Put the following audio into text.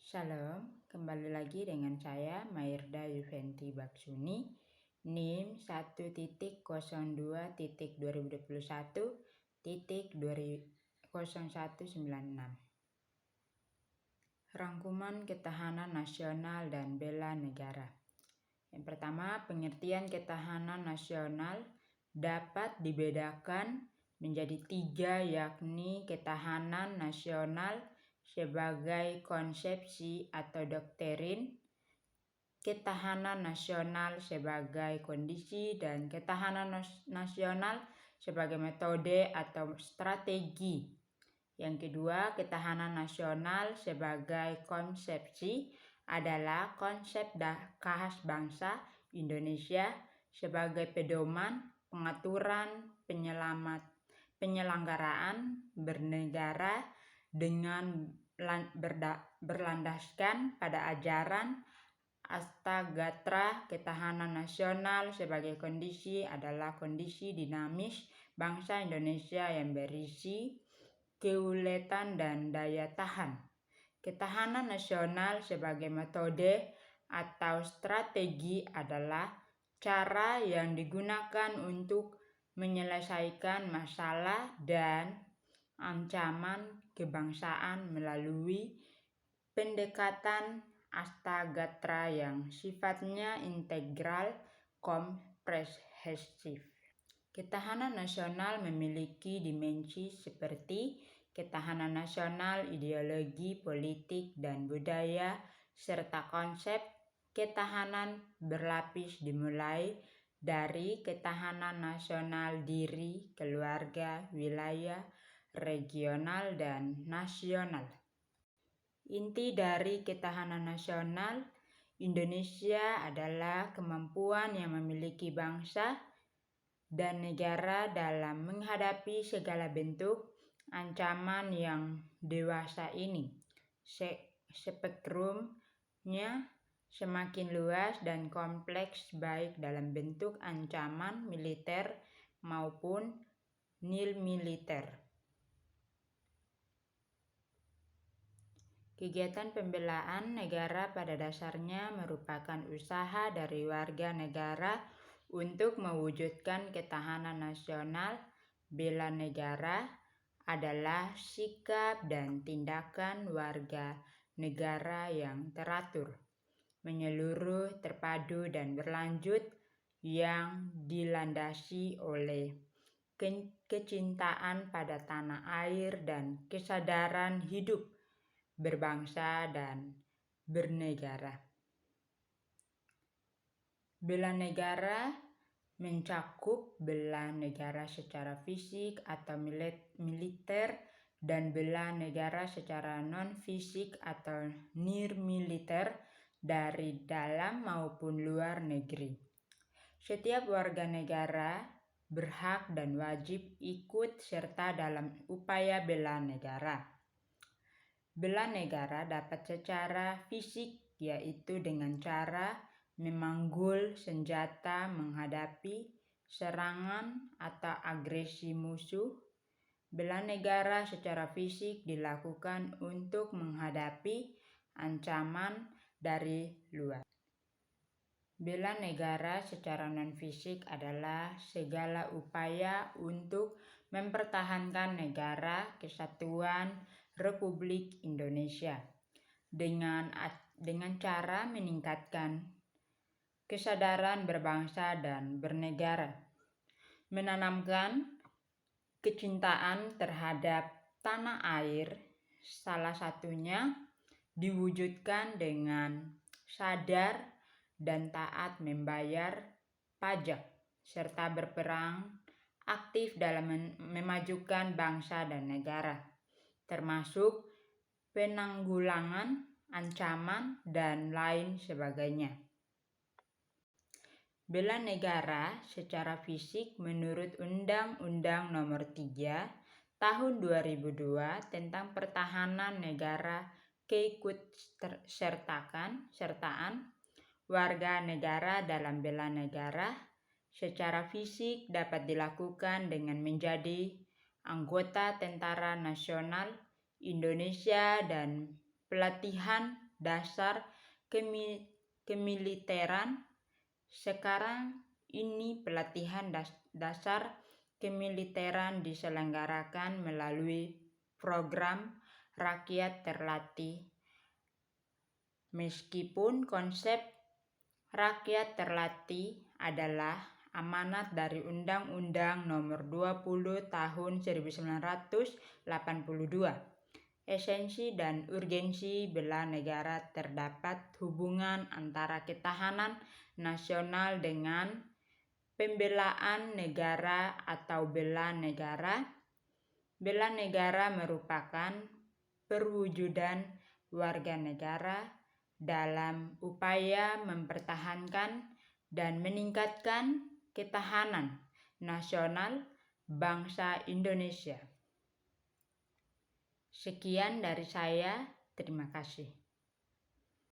Shalom, kembali lagi dengan saya Mairda Yuventi Baksuni, NIM 1.2021.0196. Rangkuman Ketahanan Nasional dan Bela Negara. Yang pertama, pengertian ketahanan nasional dapat dibedakan menjadi 3, yakni ketahanan nasional sebagai konsepsi atau doktrin, ketahanan nasional sebagai kondisi, dan ketahanan nasional sebagai metode atau strategi. Yang kedua, ketahanan nasional sebagai konsepsi adalah konsep khas bangsa Indonesia sebagai pedoman pengaturan penyelenggaraan bernegara dengan berlandaskan pada ajaran Astagatra. Ketahanan nasional sebagai kondisi adalah kondisi dinamis bangsa Indonesia yang berisi keuletan dan daya tahan. Ketahanan nasional sebagai metode atau strategi adalah cara yang digunakan untuk menyelesaikan masalah dan ancaman kebangsaan melalui pendekatan Astagatra yang sifatnya integral komprehensif. Ketahanan nasional memiliki dimensi seperti ketahanan nasional, ideologi, politik, dan budaya, serta konsep ketahanan berlapis dimulai dari ketahanan nasional diri, keluarga, wilayah, regional, dan nasional. Inti dari ketahanan nasional Indonesia adalah kemampuan yang memiliki bangsa dan negara dalam menghadapi segala bentuk ancaman yang dewasa ini. Spektrumnya semakin luas dan kompleks, baik dalam bentuk ancaman militer maupun nil-militer. Kegiatan pembelaan negara pada dasarnya merupakan usaha dari warga negara untuk mewujudkan ketahanan nasional. Bela negara adalah sikap dan tindakan warga negara yang teratur, menyeluruh, terpadu, dan berlanjut yang dilandasi oleh kecintaan pada tanah air dan kesadaran hidup berbangsa dan bernegara. Bela negara mencakup bela negara secara fisik atau militer dan bela negara secara non-fisik atau nir-militer dari dalam maupun luar negeri. Setiap warga negara berhak dan wajib ikut serta dalam upaya bela negara. Bela negara dapat secara fisik, yaitu dengan cara memanggul senjata menghadapi serangan atau agresi musuh. Bela negara secara fisik dilakukan untuk menghadapi ancaman dari luar. Bela negara secara non-fisik adalah segala upaya untuk mempertahankan negara kesatuan Republik Indonesia dengan cara meningkatkan kesadaran berbangsa dan bernegara, menanamkan kecintaan terhadap tanah air, salah satunya diwujudkan dengan sadar dan taat membayar pajak, serta berperan aktif dalam memajukan bangsa dan negara, termasuk penanggulangan ancaman dan lain sebagainya. Bela negara secara fisik menurut Undang-Undang Nomor 3 Tahun 2002 tentang Pertahanan Negara keikutsertaan warga negara dalam bela negara secara fisik dapat dilakukan dengan menjadi anggota Tentara Nasional Indonesia dan pelatihan dasar kemiliteran. Sekarang ini pelatihan dasar kemiliteran diselenggarakan melalui program Rakyat Terlatih. Meskipun konsep rakyat terlatih adalah amanat dari Undang-Undang Nomor 20 Tahun 1982, esensi dan urgensi bela negara terdapat hubungan antara ketahanan nasional dengan pembelaan negara atau bela negara. Bela negara merupakan perwujudan warga negara dalam upaya mempertahankan dan meningkatkan ketahanan nasional bangsa Indonesia. Sekian dari saya, terima kasih.